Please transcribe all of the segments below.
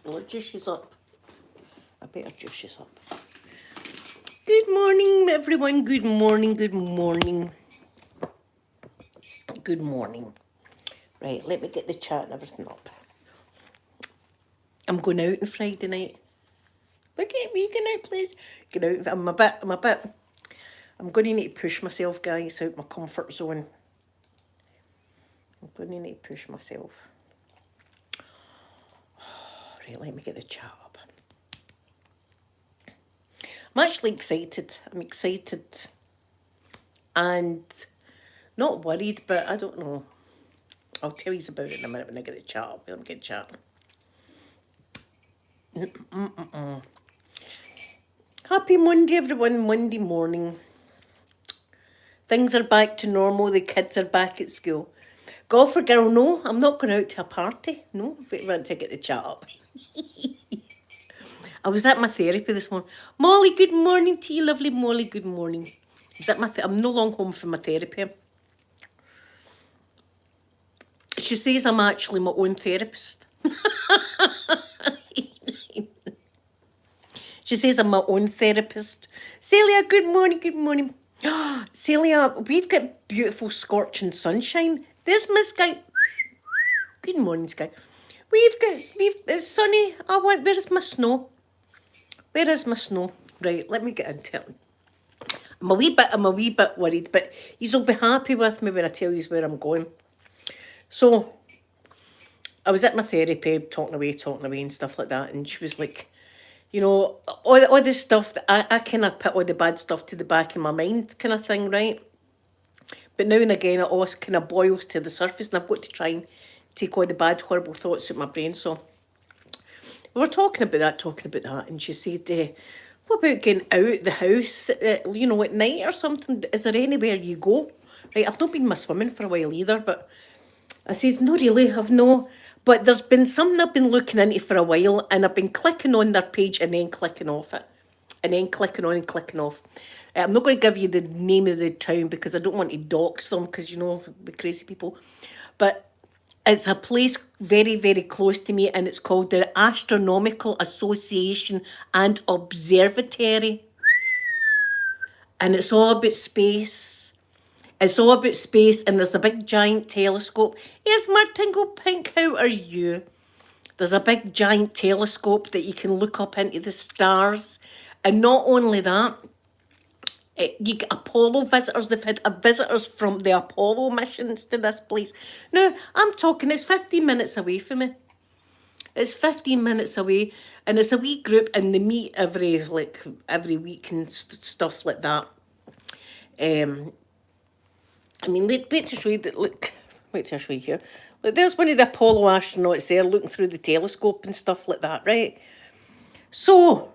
Well, juice is up. I better juice is up. Good morning, everyone. Good morning, good morning. Good morning. Right, let me get the chat and everything up. I'm going out on Friday night. Look at me going out, please. Get out. I'm going to need to push myself, guys, out my comfort zone. I'm going to need to push myself. Right, let me get the chat up. I'm actually excited. I'm excited and not worried, but I don't know. I'll tell you about it in a minute when I get the chat up. Let me get chat. Happy Monday, everyone. Monday morning. Things are back to normal. The kids are back at school. Golfer girl, no, I'm not going out to a party. No, wait, want to get the chat up. I was at my therapy this morning. Molly, good morning to you, lovely Molly. Good morning. I'm no long home from my therapy. She says I'm actually my own therapist. She says I'm my own therapist. Celia, good morning, good morning. Celia, we've got beautiful scorching sunshine. There's my Sky. Good morning, Sky. It's sunny. Where is my snow? Where is my snow? Right, let me get into it. I'm a wee bit worried, but you'll be happy with me when I tell you where I'm going. So, I was at my therapy, talking away and stuff like that, and she was like, you know, all this stuff, that I kind of put all the bad stuff to the back of my mind kind of thing, right? But now and again, it all kind of boils to the surface, and I've got to try and take all the bad, horrible thoughts out of my brain. So we were talking about that, and she said, what about getting out the house, you know, at night or something? Is there anywhere you go? Right, I've not been my swimming for a while either, but I said, no, really, I've no. But there's been something I've been looking into for a while, and I've been clicking on their page and then clicking off it, and then clicking on and clicking off. I'm not going to give you the name of the town because I don't want to dox them, because, you know, the crazy people. But it's a place very, very close to me, and it's called the Astronomical Association and Observatory. And it's all about space. It's all about space, and there's a big giant telescope. Yes, Martingle Pink, how are you? There's a big giant telescope that you can look up into the stars. And not only that, you get Apollo visitors. They've had visitors from the Apollo missions to this place. Now, I'm talking, it's 15 minutes away from me. It's 15 minutes away, and it's a wee group, and they meet every week and stuff like that. I mean, wait to show you that. Look, wait till I show you here. Look, there's one of the Apollo astronauts there looking through the telescope and stuff like that, right? So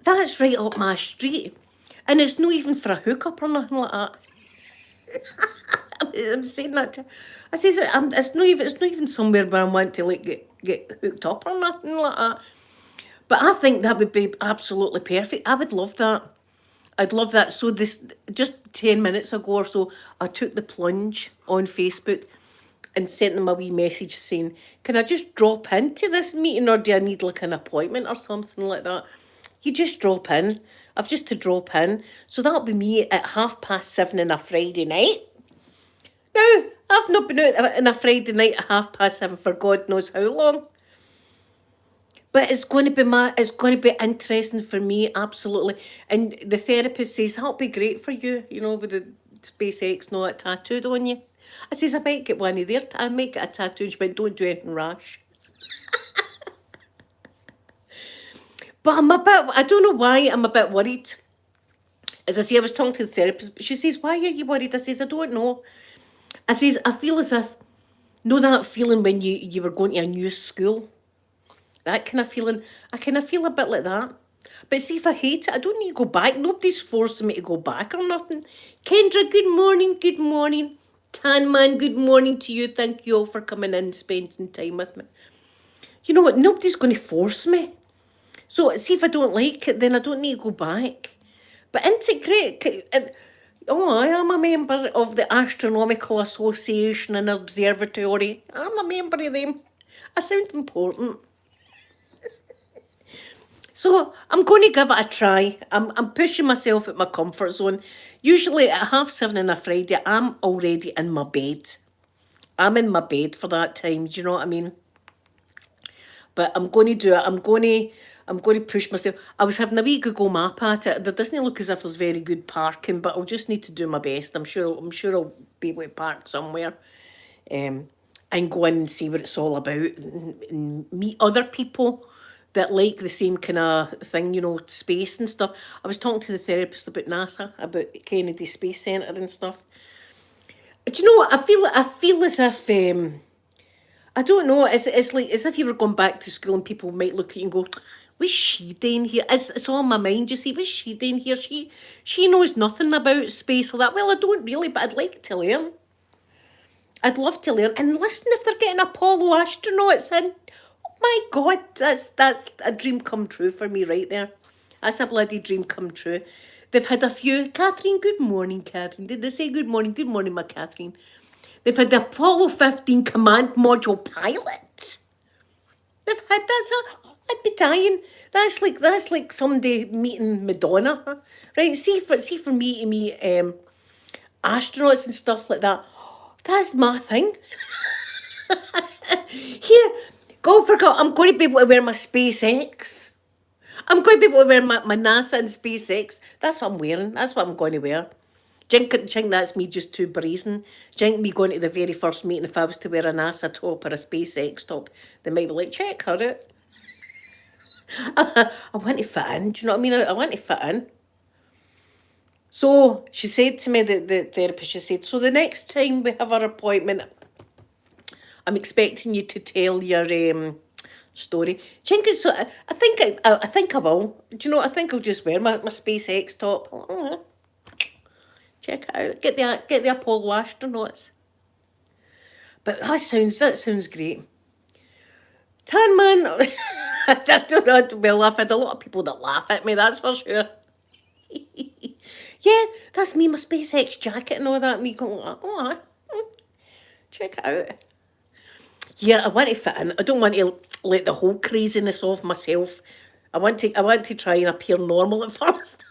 that's right up my street, and it's not even for a hookup or nothing like that. I'm saying that. I says it's not even somewhere where I want to like get hooked up or nothing like that. But I think that would be absolutely perfect. I would love that. I'd love that. So this just 10 minutes ago or so, I took the plunge on Facebook and sent them a wee message saying, can I just drop into this meeting, or do I need like an appointment or something like that? You just drop in. I've just to drop in. So that'll be me at 7:30 on a Friday night. Now, I've not been out on a Friday night at 7:30 for God knows how long. But it's going to be interesting for me, absolutely. And the therapist says that'll be great for you, you know, with the SpaceX and all that tattooed on you. I says I might get one of their, I might get a tattoo, but don't do anything rash. But I don't know why I'm a bit worried. As I say, I was talking to the therapist, but she says, why are you worried? I says, I don't know. I says, I feel as if, know that feeling when you were going to a new school? That kind of feeling, I kind of feel a bit like that. But see, if I hate it, I don't need to go back. Nobody's forcing me to go back or nothing. Kendra, good morning, good morning. Tan Man, good morning to you. Thank you all for coming in and spending time with me. You know what? Nobody's going to force me. So see, if I don't like it, then I don't need to go back. But integrate. Oh, I am a member of the Astronomical Association and Observatory. I'm a member of them. I sound important. So I'm going to give it a try. I'm pushing myself at my comfort zone. Usually at 7:30 on a Friday, I'm already in my bed. I'm in my bed for that time. Do you know what I mean? But I'm going to do it. I'm going to push myself. I was having a wee Google map at it. There doesn't look as if there's very good parking, but I'll just need to do my best. I'm sure I'll be able to park somewhere, um, and go in and see what it's all about, and meet other people that like the same kind of thing, space and stuff. I was talking to the therapist about NASA, about Kennedy Space Centre and stuff. Do you know what? I feel as if I don't know. It's like as if you were going back to school and people might look at you and go, "What's she doing here?" It's all in my mind. You see, what's she doing here? She knows nothing about space or that. Well, I don't really, but I'd like to learn. I'd love to learn. And listen, if they're getting Apollo astronauts in, oh my God, that's a dream come true for me right there. That's a bloody dream come true. They've had a few. Catherine, good morning, Catherine. Did they say good morning? Good morning, my Catherine. They've had the Apollo 15 command module pilot. They've had I'd be dying. That's like somebody meeting Madonna, huh? Right? See for me to meet astronauts and stuff like that. That's my thing. Here, God forgot, I'm going to be able to wear my SpaceX. I'm going to be able to wear my NASA and SpaceX. That's what I'm wearing. That's what I'm going to wear. Think that's me just too brazen. Think me going to the very first meeting, if I was to wear a NASA top or a SpaceX top, they might be like, check her out. I want to fit in. Do you know what I mean? I want to fit in. So she said to me, the therapist, she said, so the next time we have our appointment, I'm expecting you to tell your story. Chinky, so I think I will. Do you know? I think I'll just wear my SpaceX top. Oh, check it out. Get the Apollo astronauts. But that sounds great. Tan man, I don't know. Well, I've had a lot of people that laugh at me. That's for sure. Yeah, that's me, my SpaceX jacket and all that. Me going, oh, check it out. Yeah, I want to fit in. I don't want to let the whole craziness of myself. I want to try and appear normal at first.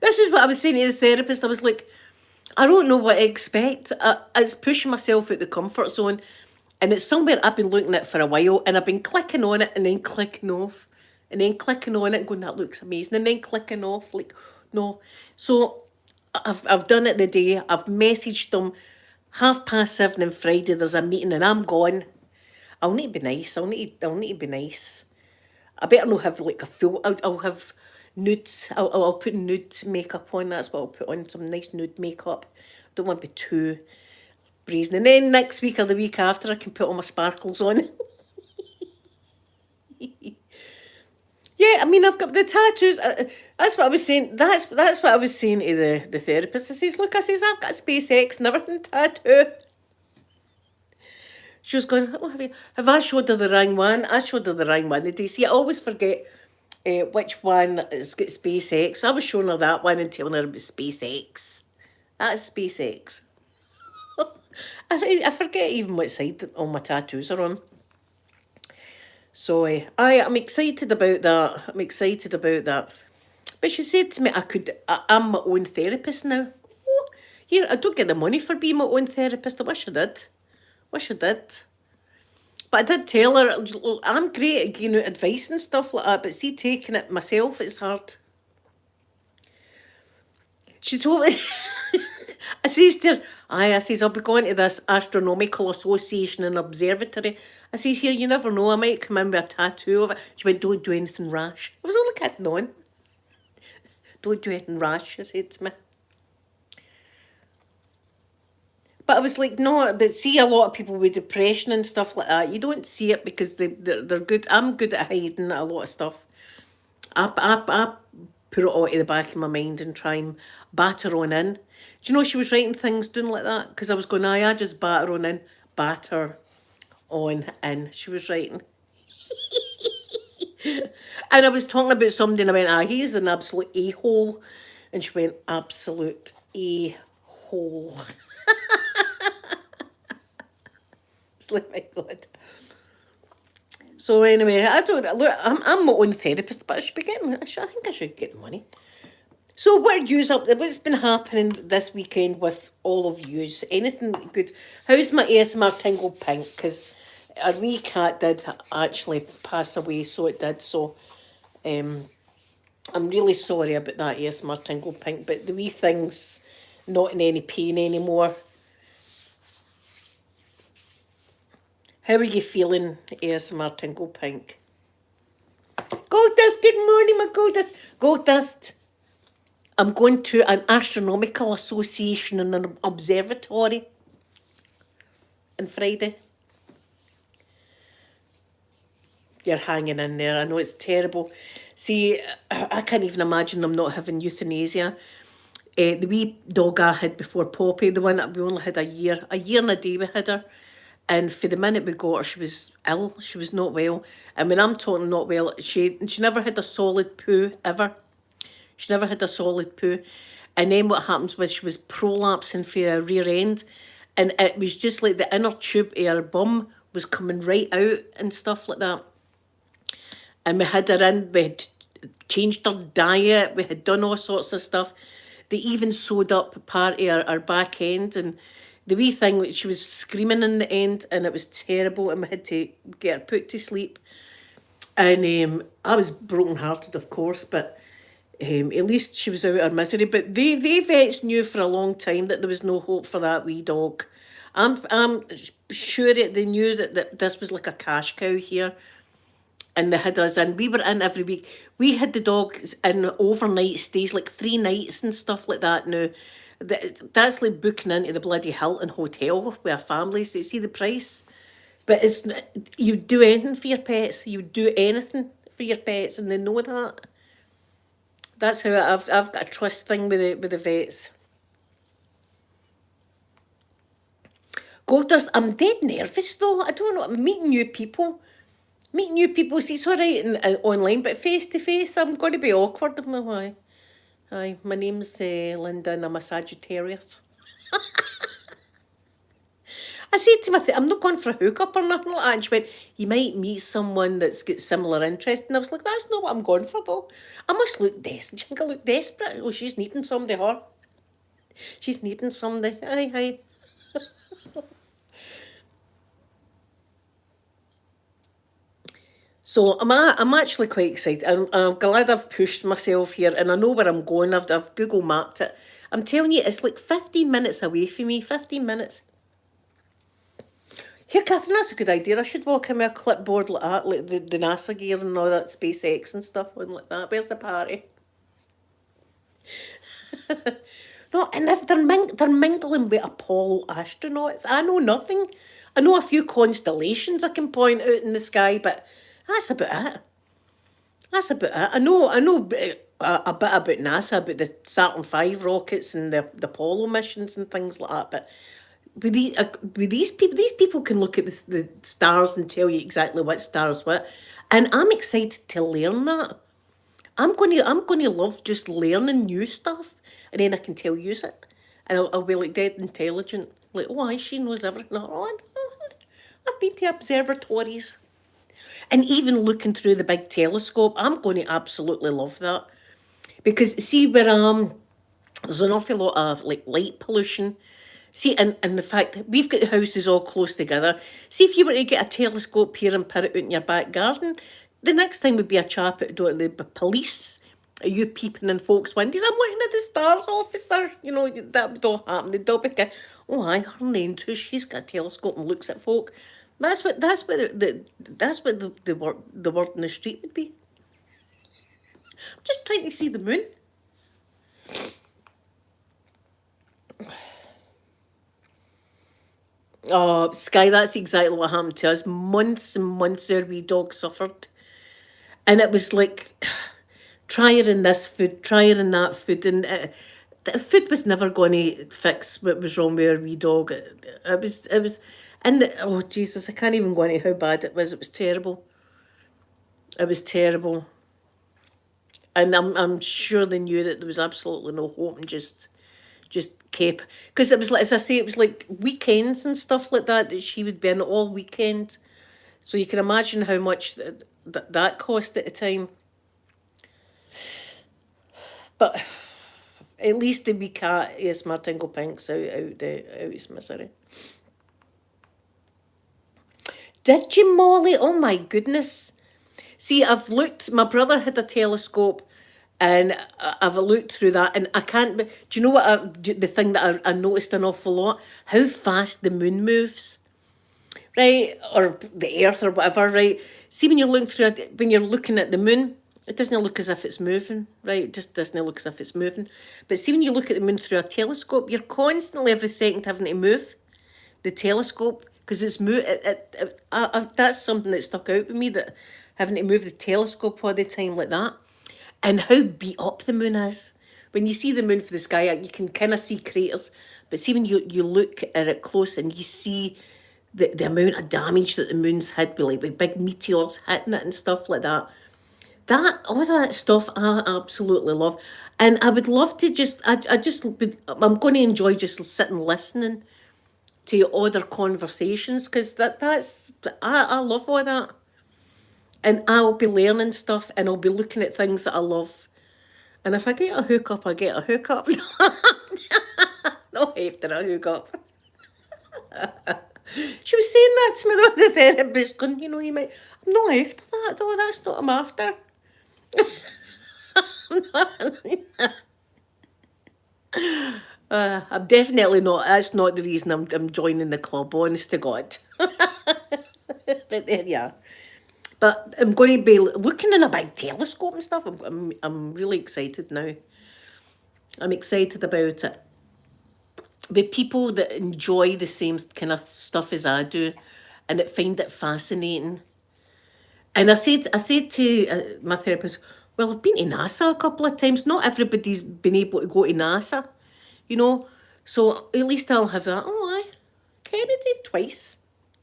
This is what I was saying to the therapist. I was like, I don't know what to expect. I was pushing myself out the comfort zone, and it's somewhere I've been looking at for a while, and I've been clicking on it and then clicking off, and then clicking on it and going, that looks amazing, and then clicking off, like, no. So I've done it the day. I've messaged them 7:30 on Friday. There's a meeting, and I'm gone. I'll need to be nice. I'll need to be nice. I better not have like a full. I'll have nudes. I'll put nude makeup on. That's what I'll put on. Some nice nude makeup. Don't want to be too brazen. And then next week or the week after, I can put all my sparkles on. Yeah, I mean, I've got the tattoos. That's what I was saying. That's what I was saying to the therapist. I says, look, I says, I've got SpaceX and everything tattoo. She was going, oh, have I showed her the wrong one? I showed her the wrong one. Did you see? I always forget which one has got SpaceX. So I was showing her that one and telling her about SpaceX. That's SpaceX. I forget even what side all my tattoos are on. So I'm excited about that. I'm excited about that. But she said to me, I'm my own therapist now. Oh, here, I don't get the money for being my own therapist. I wish I did. Wish I did. But I did tell her, I'm great at giving out advice and stuff like that, but see, taking it myself, it's hard. She told me, I says to her, I says, I'll be going to this astronomical association and observatory. I says, here, you never know, I might come in with a tattoo of it. She went, don't do anything rash. I was only kidding on. Don't do anything rash, she said to me. But I was like, no, but see a lot of people with depression and stuff like that, you don't see it because they're good. I'm good at hiding a lot of stuff. I put it all to the back of my mind and try and batter on in. Do you know she was writing things doing like that? Because I was going, I just batter on in, batter on in. She was writing. And I was talking about somebody and I went, he's an absolute a-hole. And she went, absolute a-hole. It's like, my God. So anyway, I don't look. I'm my own therapist, but I should be getting. I think I should get the money. So what are yous up? What's been happening this weekend with all of yous? Anything good? How's my ASMR tingle pink? Because our wee cat did actually pass away, so it did. So um, I'm really sorry about that ASMR tingle pink, but the wee thing's not in any pain anymore. How are you feeling, ASMR tingle pink? Gold dust, good morning, my gold dust. Gold dust. I'm going to an astronomical association in an observatory on Friday. You're hanging in there. I know it's terrible. See, I can't even imagine them not having euthanasia. The wee dog I had before Poppy, the one that we only had a year and a day we had her. And for the minute we got her, she was ill. She was not well. And when I'm talking not well, she never had a solid poo ever. She never had a solid poo. And then what happens was she was prolapsing for her rear end. And it was just like the inner tube of her bum was coming right out and stuff like that. And we had her in, we had changed her diet, we had done all sorts of stuff. They even sewed up part of her back end, and the wee thing, she was screaming in the end, and it was terrible, and we had to get her put to sleep. And I was broken-hearted, of course, but at least she was out of her misery. But they vets knew for a long time that there was no hope for that wee dog. I'm sure they knew that this was like a cash cow here. And they had us in. We were in every week. We had the dogs in overnight stays, like 3 nights and stuff like that. Now, that's like booking into the bloody Hilton Hotel with our families. You see the price? But it's you do anything for your pets. You do anything for your pets, and they know that. That's how I've got a trust thing with the vets. Goldust, I'm dead nervous though. I don't know. I'm meeting new people. See, it's all right online, but face to face, I'm going to be awkward. I'm like, why? Hi, my name's Linda, and I'm a Sagittarius. I said to my I'm not going for a hookup or nothing like that. And she went, you might meet someone that's got similar interest. And I was like, that's not what I'm going for, though. I must look desperate. Do you think I look desperate? Oh, she's needing somebody, her. She's needing somebody. Hi. So I'm actually quite excited. I'm glad I've pushed myself here, and I know where I'm going. I've Google mapped it. I'm telling you, it's like 15 minutes away from me. 15 minutes. Here, Catherine, that's a good idea. I should walk in with a clipboard like that, like the NASA gear and all that, SpaceX and stuff, and like that. Where's the party? No, and if they're mingling with Apollo astronauts, I know nothing. I know a few constellations I can point out in the sky, but that's about it. That's about it. I know a bit about NASA, about the Saturn V rockets and the Apollo missions and things like that. But with these people can look at the stars and tell you exactly what stars what, and I'm excited to learn that. I'm going to love just learning new stuff, and then I can tell you it, and I'll be like dead intelligent, like oh, she knows everything. Oh, I've been to observatories. And even looking through the big telescope, I'm going to absolutely love that. Because see where there's an awful lot of like light pollution. See, and the fact that we've got the houses all close together. See, if you were to get a telescope here and put it out in your back garden, the next thing would be a chap at the police. Are you peeping in folks' windows? I'm looking at the stars, officer. You know, that would all happen. They'd all be going, oh, aye, her name too. She's got a telescope and looks at folk. The word in the street would be. I'm just trying to see the moon. Oh, Sky, that's exactly what happened to us. Months and months our wee dog suffered. And it was like, try her in this food, try her in that food. And the food was never going to fix what was wrong with our wee dog. And oh, Jesus, I can't even go into how bad it was. It was terrible. It was terrible. And I'm sure they knew that there was absolutely no hope and just kept, because it was like, as I say, it was like weekends and stuff like that she would be in all weekend. So you can imagine how much that cost at the time. But at least the wee cat is my Tingle Pinks out his misery. Did you, Molly? Oh my goodness. See, I've looked, my brother had a telescope and I've looked through that and I can't, do you know what, the thing that I noticed an awful lot? How fast the moon moves, right? Or the earth or whatever, right? See, when you're looking through it, when you're looking at the moon, it doesn't look as if it's moving, right? It just doesn't look as if it's moving. But see, when you look at the moon through a telescope, you're constantly every second having to move the telescope because it's that's something that stuck out with me, that having to move the telescope all the time like that, and how beat up the moon is. When you see the moon from the sky, you can kind of see craters, but see when you look at it close and you see the amount of damage that the moon's had, with big meteors hitting it and stuff like that. That all that stuff I absolutely love, and I would love to I'm going to enjoy just sitting listening to other conversations because I love all that, and I'll be learning stuff and I'll be looking at things that I love. And if I get a hookup, I get a hookup. No after a hookup. She was saying that to me the other therapist, going, you might. I'm not after that though. That's not what I'm after. I'm definitely not. That's not the reason I'm joining the club. Honest to God. But there you are. But I'm going to be looking in a big telescope and stuff. I'm really excited now. I'm excited about it. With people that enjoy the same kind of stuff as I do, and that find it fascinating. And I said to my therapist, well, I've been to NASA a couple of times. Not everybody's been able to go to NASA, you know. So at least I'll have that. Oh, aye. Kennedy twice.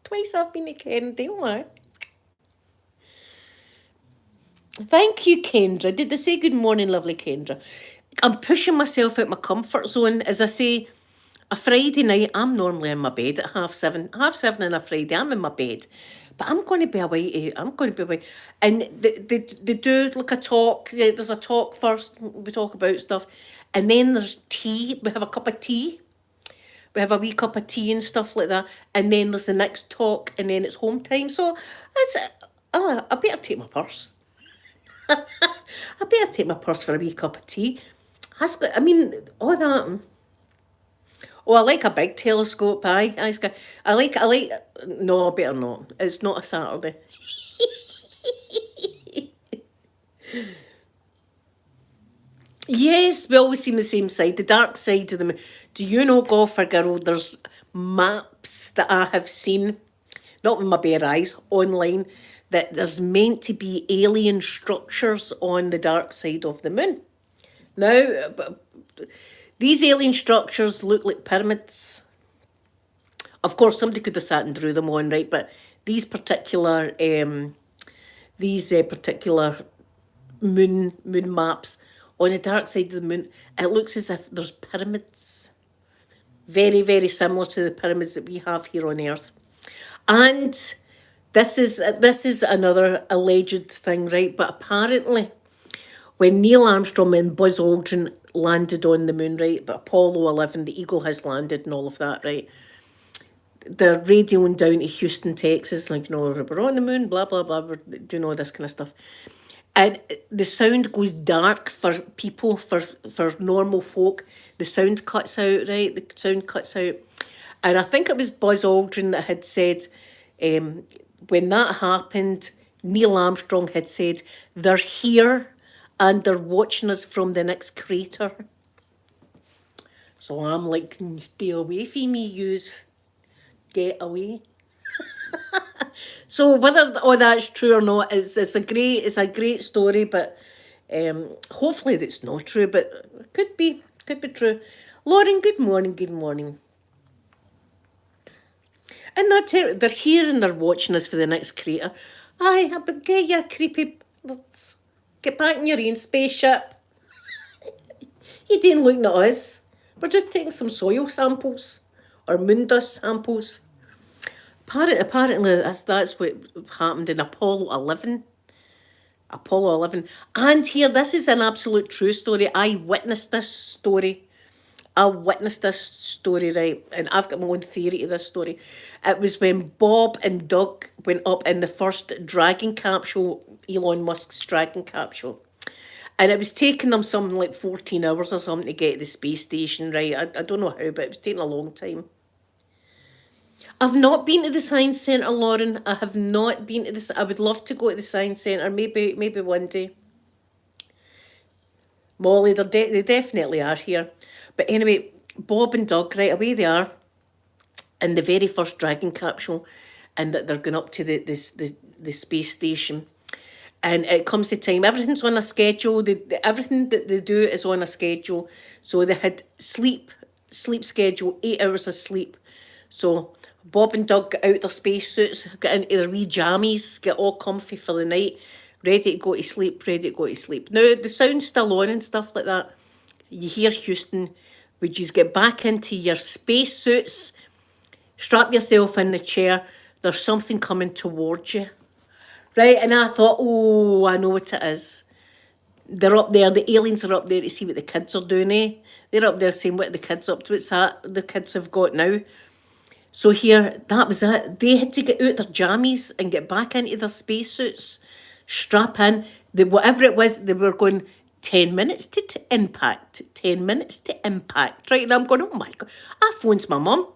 Twice I've been to Kennedy. Oh, aye. Thank you, Kendra. Did they say good morning, lovely Kendra? I'm pushing myself out my comfort zone. As I say, a Friday night, I'm normally in my bed at 7:30. 7:30 on a Friday, I'm in my bed. But I'm going to be away. I'm going to be away. And they do like a talk. There's a talk first. We talk about stuff. And then there's tea. We have a cup of tea. We have a wee cup of tea and stuff like that. And then there's the next talk. And then it's home time. So I better take my purse. I better take my purse for a wee cup of tea. I mean, all that. Oh, I like a big telescope. I like. No, I better not. It's not a Saturday. Yes, we always see the same side, the dark side of the moon. Do you know, golfer girl? There's maps that I have seen, not with my bare eyes, online, that there's meant to be alien structures on the dark side of the moon. Now, these alien structures look like pyramids. Of course, somebody could have sat and drew them on, right? But these particular moon maps on the dark side of the moon, it looks as if there's pyramids, very very similar to the pyramids that we have here on Earth. And this is another alleged thing, right? But apparently, when Neil Armstrong and Buzz Aldrin landed on the moon, right? But Apollo 11, the Eagle has landed and all of that, right? They're radioing down to Houston, Texas, like, we're on the moon, blah, blah, blah, we're doing all this kind of stuff. And the sound goes dark for people, for normal folk. The sound cuts out, right? The sound cuts out. And I think it was Buzz Aldrin that had said, when that happened, Neil Armstrong had said, they're here and they're watching us from the next crater. So I'm like, stay away from me, yous. Get away. So whether all that's true or not, it's a great story, but hopefully that's not true, but could be true. Lauren, good morning, good morning. And that's it. They're here and they're watching us for the next crater. Aye, but get you creepy. Let's get back in your own spaceship. You didn't look at us. We're just taking some soil samples or moon dust samples. Apparently, that's what happened in Apollo 11. Apollo 11. And here, this is an absolute true story. I witnessed this story. I witnessed this story, right? And I've got my own theory to this story. It was when Bob and Doug went up in the first Dragon capsule, Elon Musk's Dragon capsule. And it was taking them something like 14 hours or something to get to the space station, right? I don't know how, but it was taking a long time. I've not been to the Science Centre, Lauren. I have not been to this. I would love to go to the Science Centre, maybe one day. Molly, they definitely are here. But anyway, Bob and Doug, right, away they are in the very first Dragon capsule, and that they're going up to the space station. And it comes to time, everything's on a schedule. Everything that they do is on a schedule. So they had sleep schedule, 8 hours of sleep. So Bob and Doug got out their spacesuits, got into their wee jammies, get all comfy for the night, ready to go to sleep, ready to go to sleep. Now, the sound's still on and stuff like that. You hear Houston, would you get back into your spacesuits, strap yourself in the chair, there's something coming towards you. Right, and I thought, oh, I know what it is. They're up there, the aliens are up there to see what the kids are doing, eh? They're up there saying what are the kids up to, what's that the kids have got now. So here, that was it. They had to get out their jammies and get back into their spacesuits, strap in. Whatever it was, they were going 10 minutes to impact, 10 minutes to impact. Right, and I'm going, oh my God. I phones my mum.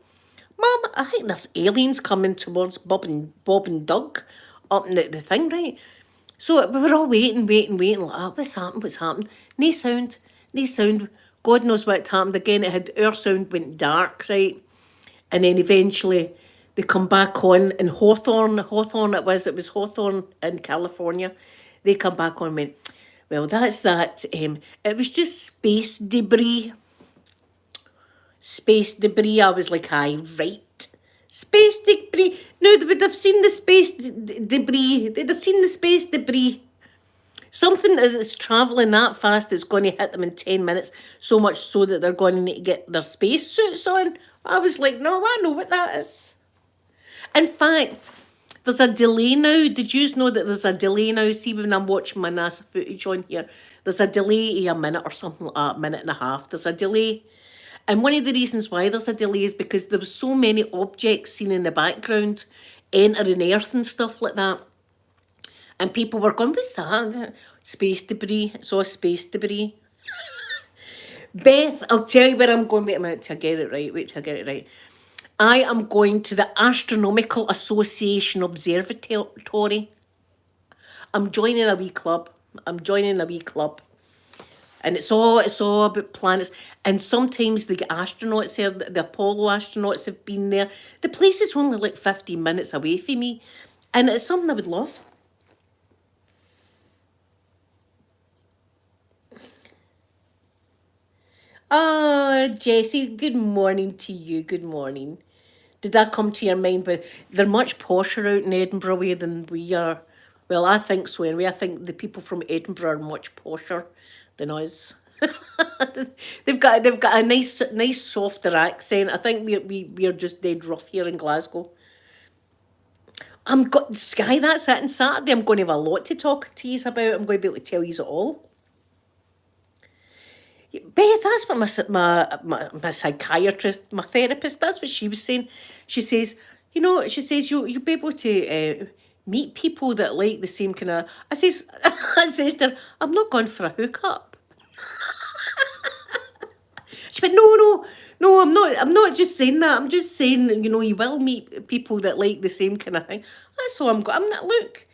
Mum, I think there's aliens coming towards Bob and Doug up in the thing, right? So we were all waiting, like, oh, what's happened? No sound, no sound. God knows what happened. Again, our sound went dark, right? And then eventually they come back on in Hawthorne it was Hawthorne in California. They come back on and went, well, that's that. It was just space debris. Space debris. I was like, aye, right. Space debris. No, they would have seen the space debris. They'd have seen the space debris. Something that's travelling that fast is going to hit them in 10 minutes, so much so that they're going to need to get their space suits on. I was like, no, I know what that is. In fact, there's a delay now. Did you know that there's a delay now? See, when I'm watching my NASA footage on here, there's a delay of a minute or something like that, a minute and a half. There's a delay. And one of the reasons why there's a delay is because there was so many objects seen in the background, entering Earth and stuff like that. And people were going, what's that? Space debris. It's all space debris. Beth, I'll tell you where I'm going. Wait a minute till I get it right. I am going to the Astronomical Association Observatory. I'm joining a wee club. And it's all about planets. And sometimes the astronauts there, the Apollo astronauts have been there. The place is only like 15 minutes away from me. And it's something I would love. Ah, Jessie, good morning to you. Good morning. Did that come to your mind? But they're much posher out in Edinburgh way than we are. Well, I think so anyway. I think the people from Edinburgh are much posher than us. they've got a nice softer accent. I think we're just dead rough here in Glasgow. Sky, that's it on Saturday. I'm going to have a lot to talk to you about. I'm going to be able to tell you it all. Beth, that's what my psychiatrist, my therapist, that's what she was saying. She says, you'll be able to meet people that like the same kind of. I says to her, I'm not going for a hookup. She went, no, I'm not. I'm not just saying that. I'm just saying that, you will meet people that like the same kind of thing. That's all I'm going. I'm not. Look,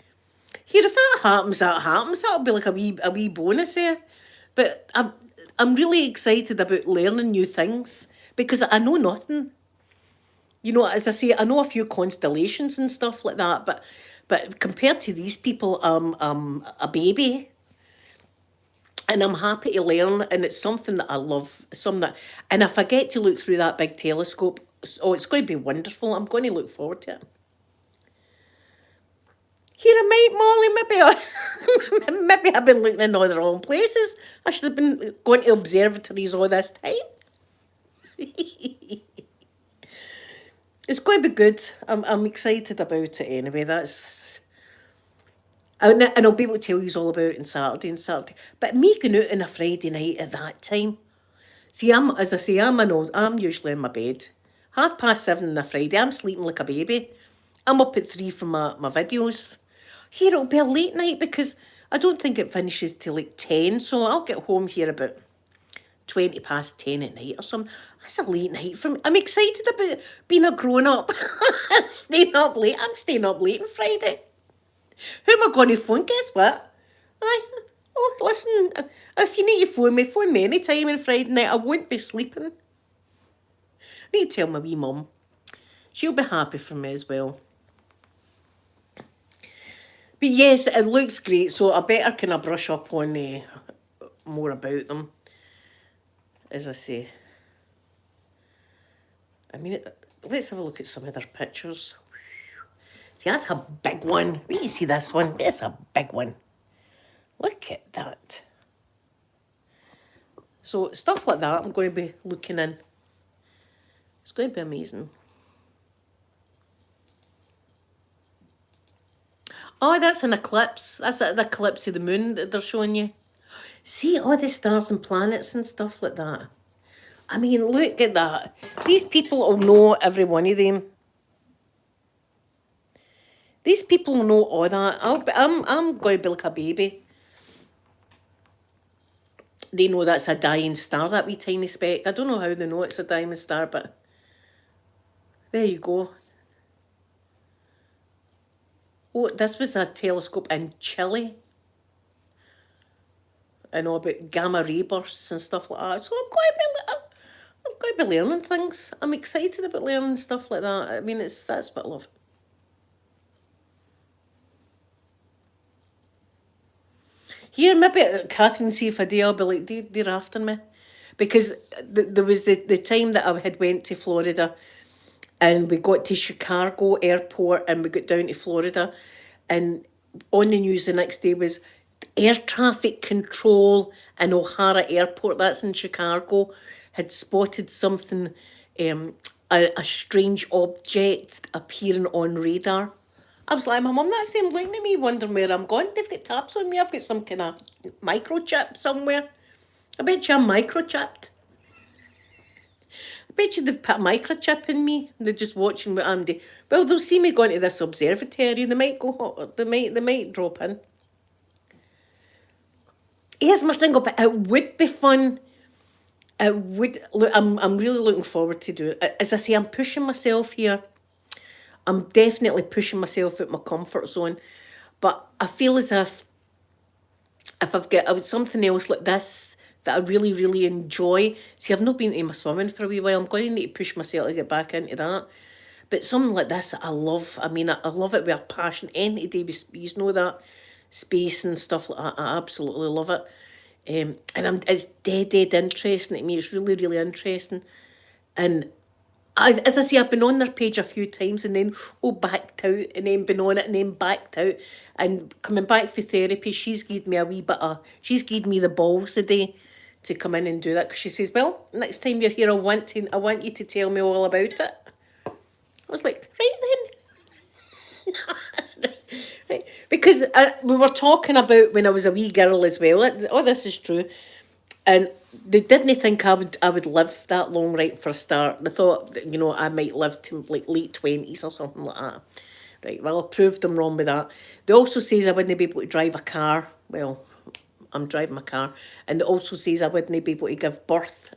here, if that happens, that happens. That'll be like a wee bonus there. But I'm really excited about learning new things because I know nothing. As I say, I know a few constellations and stuff like that, but compared to these people, I'm a baby. And I'm happy to learn, and it's something that I love. And if I get to look through that big telescope, it's going to be wonderful. I'm going to look forward to it. Here I might, Molly, maybe I've been looking in all the wrong places. I should have been going to observatories all this time. It's going to be good. I'm excited about it anyway. And I'll be able to tell you all about it on Saturday and Saturday. But me going out on a Friday night at that time. See, as I say, I'm usually in my bed. 7:30 on a Friday, I'm sleeping like a baby. I'm up at 3 for my videos. Here it'll be a late night because I don't think it finishes till like 10, so I'll get home here about 20 past 10 at night or something. That's a late night for me. I'm excited about being a grown up. Staying up late. I'm staying up late on Friday. Who am I going to phone? Guess what? Oh, listen, if you need to phone me any time on Friday night. I won't be sleeping. I need to tell my wee mum. She'll be happy for me as well. But yes, it looks great, so I better kind of brush up on more about them, as I say. I mean, let's have a look at some of their pictures. See, that's a big one. Wait, you see this one? It's a big one. Look at that. So stuff like that I'm going to be looking in. It's going to be amazing. Oh, that's an eclipse. That's an eclipse of the moon that they're showing you. See all the stars and planets and stuff like that. I mean, look at that. These people will know every one of them. These people will know all that. I'm going to be like a baby. They know that's a dying star, that wee tiny speck. I don't know how they know it's a dying star, but there you go. Oh, this was a telescope in Chile. I know about gamma ray bursts and stuff like that. So I'm going to be learning things. I'm excited about learning stuff like that. I mean, that's what I love. Here, maybe Catherine, see if I do, I'll be like, they're after me. Because there was the time that I had went to Florida and we got to Chicago airport and we got down to Florida, and on the news the next day was air traffic control in O'Hara Airport, that's in Chicago, had spotted something, a strange object appearing on radar. I was like, my mum, that's them looking at me, wondering where I'm going. They've got tabs on me. I've got some kind of microchip somewhere. I bet you I'm microchipped. I bet you they've put a microchip in me. They're just watching what I'm doing. Well, they'll see me going to this observatory. They might go. They might drop in. Here's my single, but it would be fun. It would. Look, I'm really looking forward to doing it. As I say, I'm pushing myself here. I'm definitely pushing myself out my comfort zone, but I feel as if I've got something else like this that I really, really enjoy. See, I've not been to my swimming for a wee while. I'm going to need to push myself to get back into that. But something like this, I love. I mean, I love it with a passion. Any day, you know that space and stuff like that. I absolutely love it. And it's dead interesting to me. It's really, really interesting. And as I say, I've been on their page a few times and then backed out and then been on it and then backed out. And coming back for therapy, she's given me she's given me the balls today to come in and do that, because she says, well, next time you're here, I want you to tell me all about it. I was like, right then. Right. Because we were talking about when I was a wee girl as well. Oh, this is true. And they didn't think I would live that long, right, for a start. They thought that, I might live to like late 20s or something like that. Right, well, I proved them wrong with that. They also says I wouldn't be able to drive a car. Well, I'm driving my car. And it also says I wouldn't be able to give birth.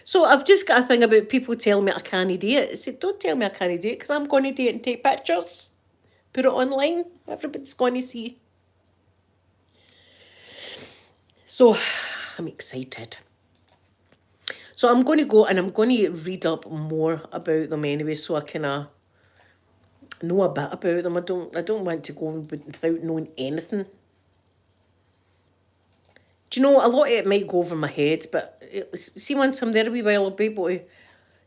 So I've just got a thing about people telling me I can't do it. I said, don't tell me I can't do it, because I'm going to do it and take pictures. Put it online. Everybody's going to see. So I'm excited. So I'm going to go and I'm going to read up more about them anyway, so I kind of know a bit about them. I don't want to go without knowing anything. Do you know, a lot of it might go over my head, but see, once I'm there a wee while, I'll be able to...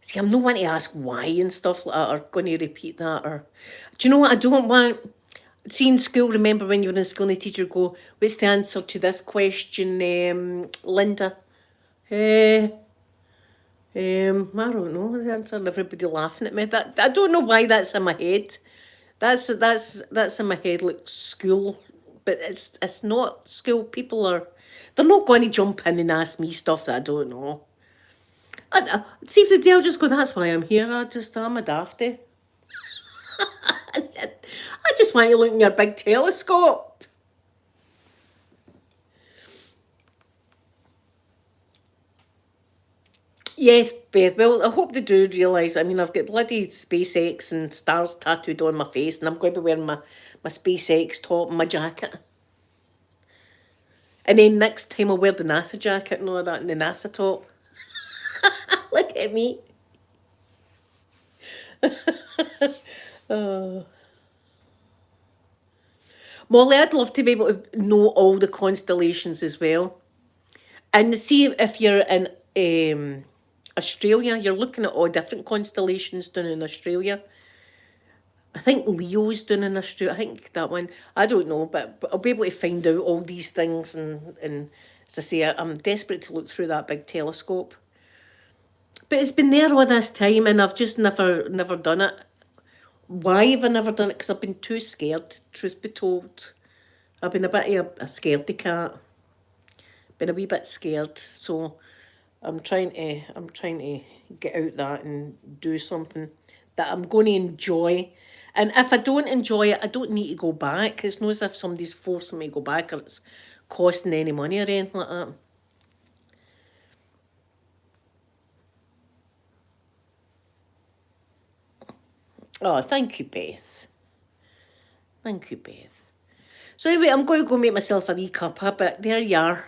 See, I'm not going to ask why and stuff like that, or going to repeat that, or... Do you know what I don't want? See, in school, remember when you were in school and the teacher would go, what's the answer to this question, Linda? I don't know the answer. Everybody laughing at me. That I don't know why that's in my head. That's in my head like school, but it's not school. People are they're not going to jump in and ask me stuff that I don't know. See if the day I'll just go. That's why I'm here. I'm a dafty. I just want to look in your big telescope. Yes, Beth. Well, I hope they do realise. I mean, I've got bloody SpaceX and stars tattooed on my face, and I'm going to be wearing my SpaceX top and my jacket. And then next time I'll wear the NASA jacket and all that, and the NASA top. Look at me. Molly, I'd love to be able to know all the constellations as well. And see if you're in Australia, you're looking at all different constellations down in Australia. I think Leo's down in Australia. I think that one. I don't know, but I'll be able to find out all these things. And as I say, I'm desperate to look through that big telescope. But it's been there all this time, and I've just never done it. Why have I never done it? Because I've been too scared. Truth be told, I've been a bit of a scaredy cat. Been a wee bit scared, so I'm trying to get out that and do something that I'm going to enjoy. And if I don't enjoy it, I don't need to go back. It's not as if somebody's forcing me to go back or it's costing any money or anything like that. Oh, thank you, Beth. Thank you, Beth. So anyway, I'm going to go make myself a wee cuppa, but there you are.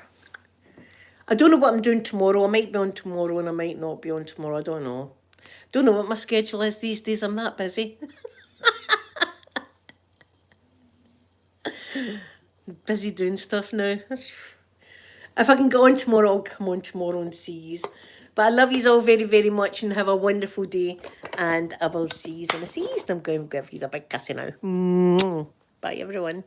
I don't know what I'm doing tomorrow. I might be on tomorrow and I might not be on tomorrow. I don't know. Don't know what my schedule is these days. I'm that busy. Busy doing stuff now. If I can go on tomorrow, I'll come on tomorrow and see you. But I love you all very, very much and have a wonderful day. And I will see you when I see you. I'm going to give you a big kiss now. Bye, everyone.